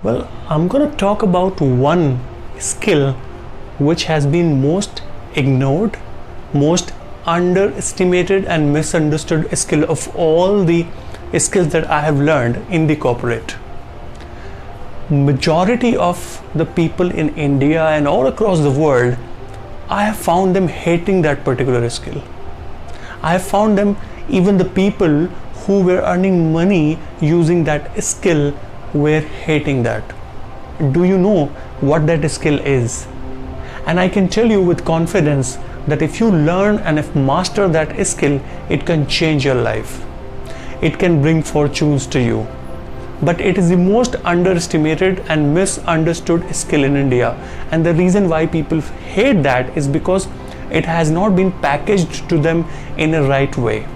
Well, I'm going to talk about one skill which has been most ignored, most underestimated and misunderstood skill of all the skills that I have learned in the corporate. Majority of the people in India and all across the world, I have found them hating that particular skill. I have found them, even the people who were earning money using that skill, were hating that. Do you know what that skill is? And I can tell you with confidence that if you learn and if master that skill, it can change your life. It can bring fortunes to you. But it is the most underestimated and misunderstood skill in India. And the reason why people hate that is because it has not been packaged to them in a right way.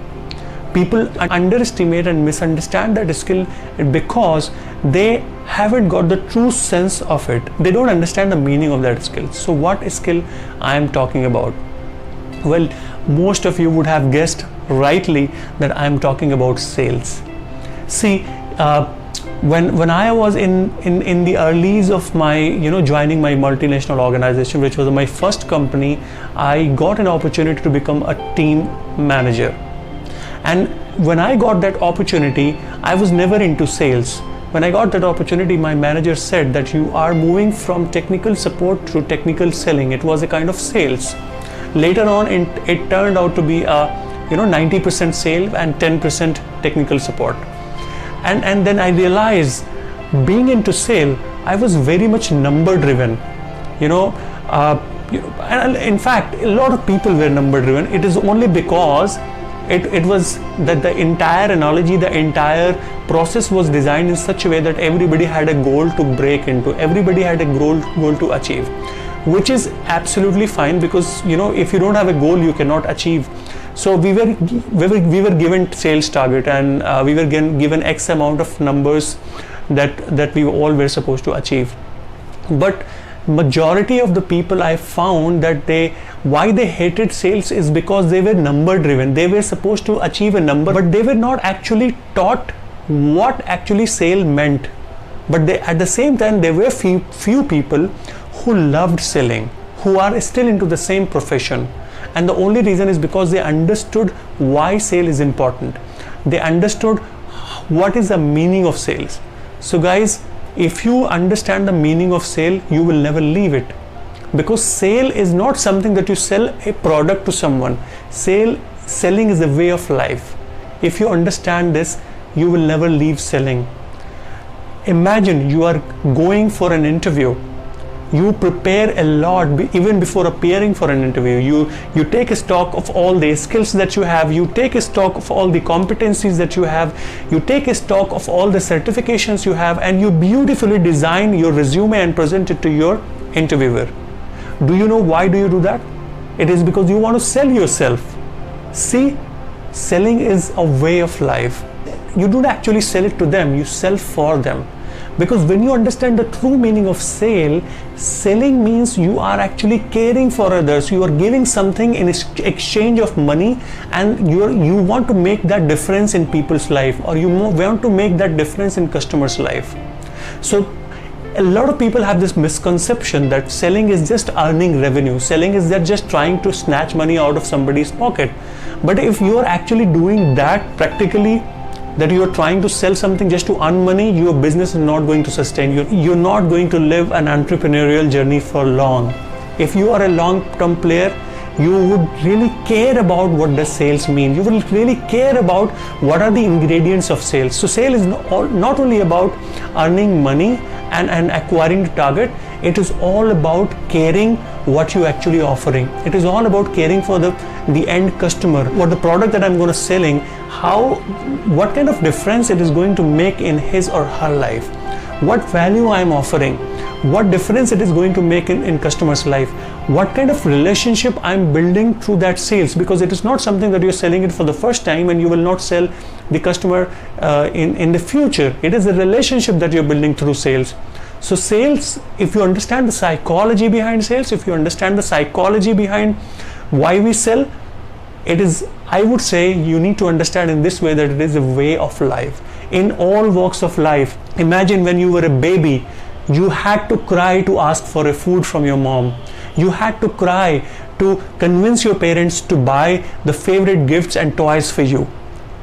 People underestimate and misunderstand that skill because they haven't got the true sense of it. They don't understand the meaning of that skill. So what skill I am talking about? Well, most of you would have guessed rightly that I am talking about sales. See, when I was in the earlies of my joining my multinational organization, which was my first company, I got an opportunity to become a team manager. And when I got that opportunity, I was never into sales. When I got that opportunity, my manager said that you are moving from technical support to technical selling. It was a kind of sales. Later on, it turned out to be a 90% sale and 10% technical support. And then I realized, being into sale, I was very much number driven. And in fact, a lot of people were number driven. It is only because it was that the entire analogy, the entire process was designed in such a way that everybody had a goal to break into, everybody had a goal to achieve, which is absolutely fine, because if you don't have a goal, you cannot achieve. So we were given sales target, and we were given X amount of numbers that we all were supposed to achieve. But majority of the people, I found that why they hated sales is because they were number driven. They were supposed to achieve a number, but they were not actually taught what actually sale meant. But at the same time, there were few people who loved selling, who are still into the same profession. And the only reason is because they understood why sale is important. They understood what is the meaning of sales. So guys, if you understand the meaning of sale, you will never leave it. Because sale is not something that you sell a product to someone. Selling is a way of life. If you understand this, you will never leave selling. Imagine you are going for an interview. You prepare a lot even before appearing for an interview. You take a stock of all the skills that you have. You take a stock of all the competencies that you have. You take a stock of all the certifications you have, and you beautifully design your resume and present it to your interviewer. Do you know why do you do that? It is because you want to sell yourself. See, selling is a way of life. You don't actually sell it to them, you sell for them. Because when you understand the true meaning of selling means you are actually caring for others. You are giving something in exchange of money, and you want to make that difference in people's life, or you want to make that difference in customers' life. So a lot of people have this misconception that selling is just earning revenue. Selling is just trying to snatch money out of somebody's pocket. But if you are actually doing that practically, that you are trying to sell something just to earn money, your business is not going to sustain you. You're not going to live an entrepreneurial journey for long. If you are a long-term player, you would really care about what does sales mean. You will really care about what are the ingredients of sales. So sale is not only about earning money and acquiring the target. It is all about caring what you actually offering. It is all about caring for the end customer, what the product that I'm going to selling, what kind of difference it is going to make in his or her life, what value I'm offering, what difference it is going to make in customer's life, what kind of relationship I'm building through that sales, because it is not something that you're selling it for the first time and you will not sell the customer in the future. It is a relationship that you're building through sales. So sales, if you understand the psychology behind sales, if you understand the psychology behind why we sell, it is, I would say, you need to understand in this way that it is a way of life. in all walks of life. Imagine when you were a baby, you had to cry to ask for a food from your mom. You had to cry to convince your parents to buy the favorite gifts and toys for you.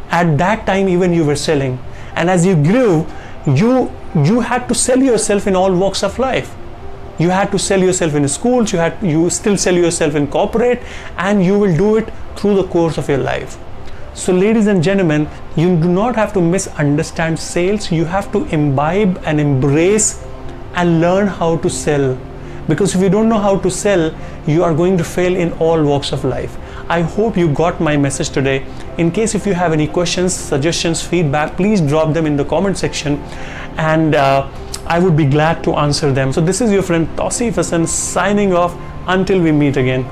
At that time, even you were selling. And as you grew, you had to sell yourself in all walks of life. You had to sell yourself in schools, you still sell yourself in corporate, and you will do it through the course of your life. So ladies and gentlemen, you do not have to misunderstand sales. You have to imbibe and embrace and learn how to sell. Because if you don't know how to sell, you are going to fail in all walks of life. I hope you got my message today. In case if you have any questions, suggestions, feedback, please drop them in the comment section, and I would be glad to answer them. So this is your friend Tausif Hassan signing off until we meet again.